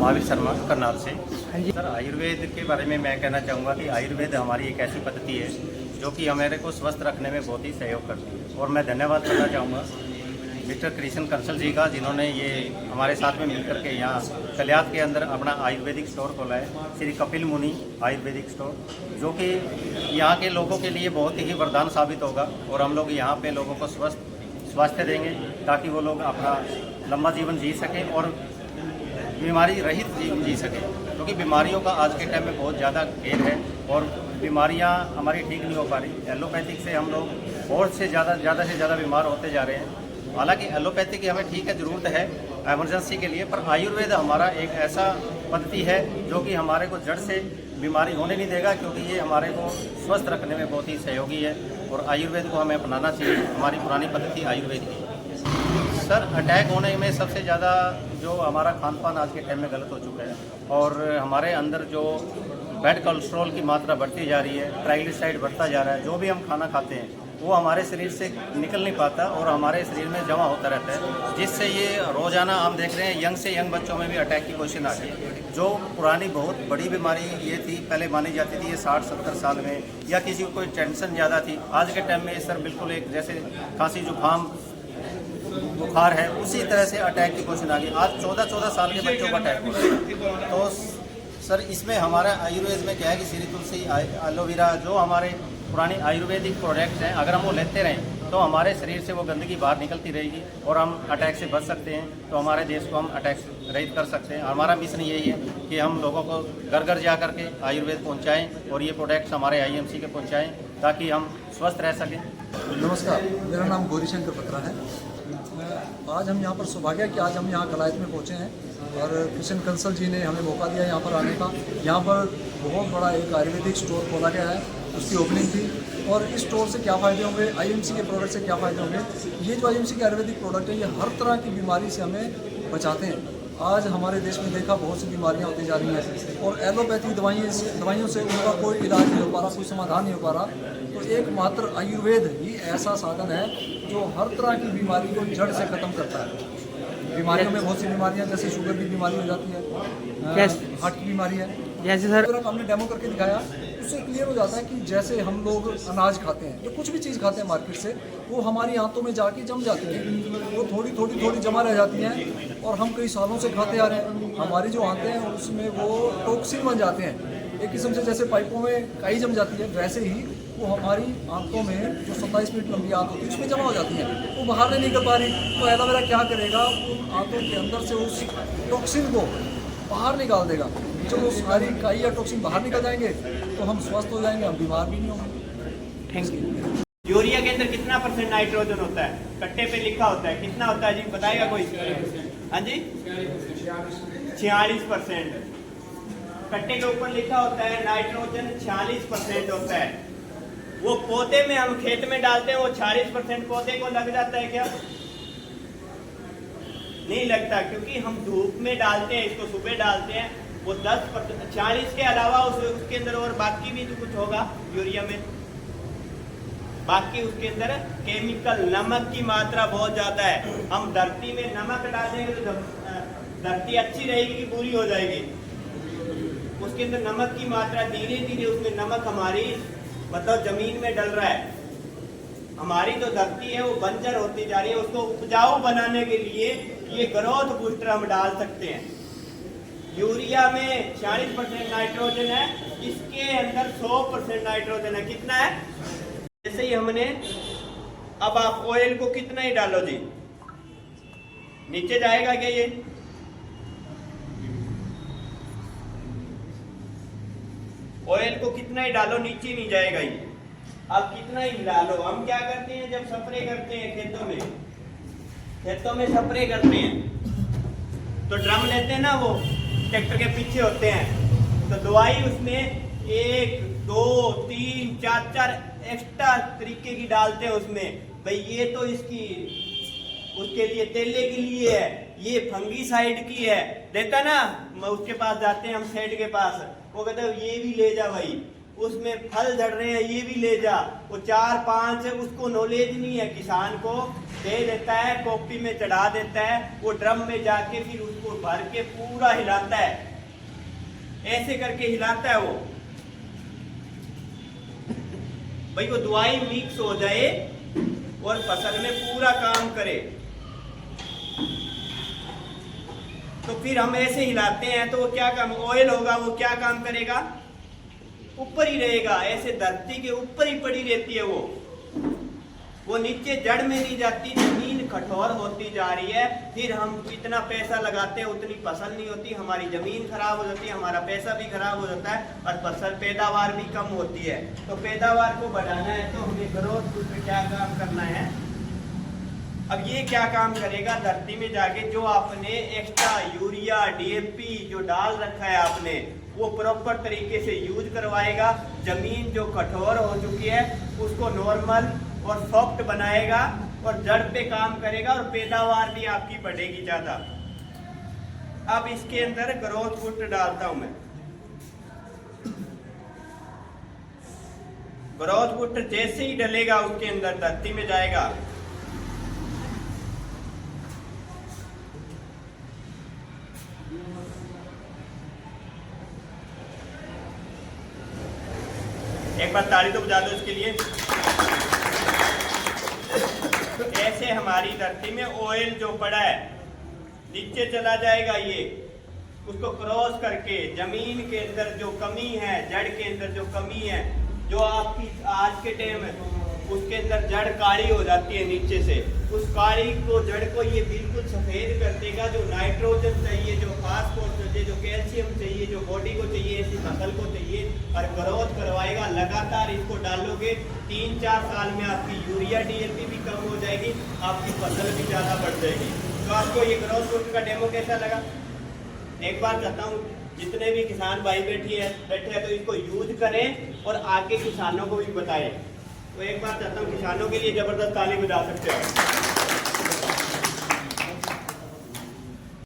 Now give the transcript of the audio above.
महावीर शर्मा करनाल से। हाँ जी सर, आयुर्वेद के बारे में मैं कहना चाहूँगा कि आयुर्वेद हमारी एक ऐसी पद्धति है जो कि हमारे को स्वस्थ रखने में बहुत ही सहयोग करती है। और मैं धन्यवाद करना चाहूँगा मिस्टर कृष्ण कंसल जी का, जिन्होंने ये हमारे साथ में मिलकर के यहाँ कल्यात के अंदर अपना आयुर्वेदिक स्टोर खोला है, श्री कपिल मुनि आयुर्वेदिक स्टोर, जो कि यहाँ के लोगों के लिए बहुत ही वरदान साबित होगा। और हम लोग यहाँ पे लोगों को स्वास्थ्य देंगे ताकि वो लोग अपना लंबा जीवन जी सकें और बीमारी रहित जीवन जी सकें, क्योंकि बीमारियों का आज के टाइम में बहुत ज़्यादा घेर है और बीमारियां हमारी ठीक नहीं हो पा रही। एलोपैथिक से हम लोग और से ज़्यादा बीमार होते जा रहे हैं। हालांकि एलोपैथी की हमें ठीक है ज़रूरत है इमरजेंसी के लिए, पर आयुर्वेद हमारा एक ऐसा पद्धति है जो कि हमारे को जड़ से बीमारी होने नहीं देगा, क्योंकि ये हमारे को स्वस्थ रखने में बहुत ही सहयोगी है और आयुर्वेद को हमें अपनाना चाहिए। हमारी पुरानी पद्धति आयुर्वेद की। सर, अटैक होने में सबसे ज़्यादा जो हमारा खान पान आज के टाइम में गलत हो चुका है और हमारे अंदर जो बैड कोलेस्ट्रॉल की मात्रा बढ़ती जा रही है, ट्राइग्लिसराइड बढ़ता जा रहा है, जो भी हम खाना खाते हैं वो हमारे शरीर से निकल नहीं पाता और हमारे शरीर में जमा होता रहता है, जिससे ये रोज़ाना हम देख रहे हैं यंग से यंग बच्चों में भी अटैक की क्वेश्चन आ गई। जो पुरानी बहुत बड़ी बीमारी ये थी, पहले मानी जाती थी ये 60-70 साल में, या किसी को कोई टेंशन ज़्यादा थी, आज के टाइम में सर बिल्कुल एक जैसे खांसी जुकाम बुखार है उसी तरह से अटैक की क्वेश्चन आ गई। आज 14-14 साल के बच्चों का अटैक हो रहा है। तो सर, इसमें हमारा आयुर्वेद में क्या है कि श्री तुलसी, एलोवेरा, जो हमारे पुरानी आयुर्वेदिक प्रोडक्ट्स हैं, अगर हम वो लेते रहें तो हमारे शरीर से वो गंदगी बाहर निकलती रहेगी और हम अटैक से बच सकते हैं। तो हमारे देश को हम अटैक रहित कर सकते हैं। हमारा मिशन यही है कि हम लोगों को घर घर जा करके आयुर्वेद पहुंचाएं और ये प्रोडक्ट्स हमारे आईएमसी के पहुंचाएं ताकि हम स्वस्थ रह सकें। नमस्कार, मेरा नाम गौरीशंकर बत्रा है। आज हम यहाँ पर सौभाग्य है कि आज हम यहाँ कलायत में पहुँचे हैं और कृष्ण कंसल जी ने हमें मौका दिया यहाँ पर आने का। यहाँ पर बहुत बड़ा एक आयुर्वेदिक स्टोर खोला गया है, उसकी ओपनिंग थी। और इस स्टोर से क्या फ़ायदे होंगे, आईएमसी के प्रोडक्ट से क्या फ़ायदे होंगे, ये जो आईएमसी के आयुर्वेदिक प्रोडक्ट है ये हर तरह की बीमारी से हमें बचाते हैं। आज हमारे देश में देखा बहुत सी बीमारियां होती जा रही हैं और एलोपैथी दवाइयों से उनका कोई इलाज नहीं हो पा रहा, कोई समाधान नहीं हो पा रहा। तो एकमात्र आयुर्वेद ही ऐसा साधन है जो हर तरह की बीमारी को जड़ से ख़त्म करता है। बीमारियों में बहुत सी बीमारियां, जैसे शुगर की बीमारी हो जाती है, हार्ट की बीमारी है, जैसे सर हमने डेमो करके दिखाया, उससे क्लियर हो जाता है कि जैसे हम लोग अनाज खाते हैं, जो कुछ भी चीज़ खाते हैं मार्केट से, वो हमारी आंतों में जाके जम जाती है, वो थोड़ी जमा रह जाती हैं और हम कई सालों से खाते आ रहे हैं। हमारी जो आंतें हैं उसमें वो टॉक्सिन बन जाते हैं, एक किस्म से जैसे पाइपों में काई जम जाती है, वैसे ही वो हमारी आंतों में जो 27 फीट लंबी आंत होती है उसमें जमा हो जाती है, वो बाहर नहीं निकल पा रही। तो एलोवेरा क्या करेगा, उन आंतों के अंदर से उस टॉक्सिन को बाहर निकाल देगा। जब वो सारी काई या टॉक्सिन बाहर निकल जाएंगे तो हम स्वस्थ हो जाएंगे, हम बीमार भी नहीं होंगे। Thank you. यूरिया के अंदर कितना % नाइट्रोजन होता है? कट्टे पे लिखा होता है, कितना होता है जी, बताएगा कोई? हाँ जी, 46%। कट्टे के ऊपर लिखा होता है नाइट्रोजन 46% होता है। वो पौधे में हम खेत में डालते हैं, वो 46% पौधे को लग जाता है क्या? नहीं लगता, क्योंकि हम धूप में डालते हैं, इसको सुबह डालते हैं, वो 10%, 40 के अलावा उसके अंदर और बाकी भी तो कुछ होगा यूरिया में, बाकी उसके अंदर केमिकल, नमक की मात्रा बहुत ज्यादा है। हम धरती में नमक डालेंगे तो धरती अच्छी रहेगी कि बुरी हो जाएगी? उसके अंदर नमक की मात्रा धीरे धीरे, उसमें नमक हमारी मतलब जमीन में डल रहा है। हमारी जो धरती है वो बंजर होती जा रही है, उसको उपजाऊ बनाने के लिए ये ग्रोथ बूस्टर हम डाल सकते हैं। यूरिया में 40% नाइट्रोजन है, इसके अंदर 100% नाइट्रोजन है। कितना है? जैसे ही हमने, अब आप ऑयल को कितना ही डालो जी, नीचे जाएगा क्या ये? ऑयल को कितना ही डालो नीचे नहीं जाएगा ये। अब कितना ही डालो, हम क्या करते हैं जब स्प्रे करते हैं खेतों में स्प्रे करते हैं तो ड्रम लेते हैं ना, वो ट्रैक्टर के पीछे होते हैं, तो दवाई उसमें 1, 2, 3, 4 एक्स्ट्रा तरीके की डालते हैं उसमें। भाई ये तो इसकी उसके लिए तेले के लिए है, ये फंगीसाइड की है, देता ना, उसके पास जाते हैं हम सेठ के पास, वो कहते हैं ये भी ले जा भाई, उसमें फल झड़ रहे हैं ये भी ले जा। वो 4-5 उसको नॉलेज नहीं है, किसान को दे देता है, कॉपी में चढ़ा देता है, वो ड्रम में जाके फिर उसको इसको भर के पूरा हिलाता है, ऐसे करके हिलाता है वो, भाई वो दवाई मिक्स हो जाए और फसल में पूरा काम करे। तो फिर हम ऐसे हिलाते हैं तो वो क्या काम, ऑयल होगा वो क्या काम करेगा, ऊपर ही रहेगा, ऐसे धरती के ऊपर ही पड़ी रहती है वो नीचे जड़ में नहीं जाती, जमीन कठोर होती जा रही है। फिर हम इतना पैसा लगाते हैं उतनी फसल नहीं होती, हमारी जमीन खराब हो जाती है, हमारा पैसा भी खराब हो जाता है और फसल पैदावार भी कम होती है। तो पैदावार को बढ़ाना है तो हमें ग्रोथ फूड पे क्या काम करना है। अब ये क्या काम करेगा, धरती में जाके जो आपने एक्स्ट्रा यूरिया डीएपी जो डाल रखा है आपने, वो प्रॉपर तरीके से यूज करवाएगा। जमीन जो कठोर हो चुकी है उसको नॉर्मल और सॉफ्ट बनाएगा और जड़ पे काम करेगा और पैदावार भी आपकी बढ़ेगी ज्यादा। अब इसके अंदर ग्रोथ फूड डालता हूं मैं। ग्रोथ फूड जैसे ही डलेगा उसके अंदर धरती में जाएगा, एक बार ताली तो बजा दो इसके लिए। ऐसे हमारी धरती में ऑयल जो पड़ा है नीचे चला जाएगा, ये उसको क्रॉस करके जमीन के अंदर जो कमी है, जड़ के अंदर जो कमी है, जो आपकी आज के टाइम है उसके अंदर जड़ काली हो जाती है नीचे से, उस काली को जड़ को ये बिल्कुल सफेद कर देगा। जो नाइट्रोजन चाहिए, जो फास्फोरस चाहिए, जो कैल्शियम चाहिए, जो बॉडी को चाहिए, ऐसी फसल को चाहिए और ग्रोथ करवाएगा। लगातार इसको डालोगे 3-4 साल में आपकी यूरिया डीएपी भी कम हो जाएगी, आपकी फसल भी ज़्यादा बढ़ जाएगी। तो आपको ये ग्रोथ फूड का डेमो कैसा लगा? एक बार कहता हूँ जितने भी किसान भाई बैठे हैं तो इसको यूज करें और आगे किसानों को भी बताएं। तो एक बार चाहता हूँ किसानों के लिए जबरदस्त ताली बजा सकते हो।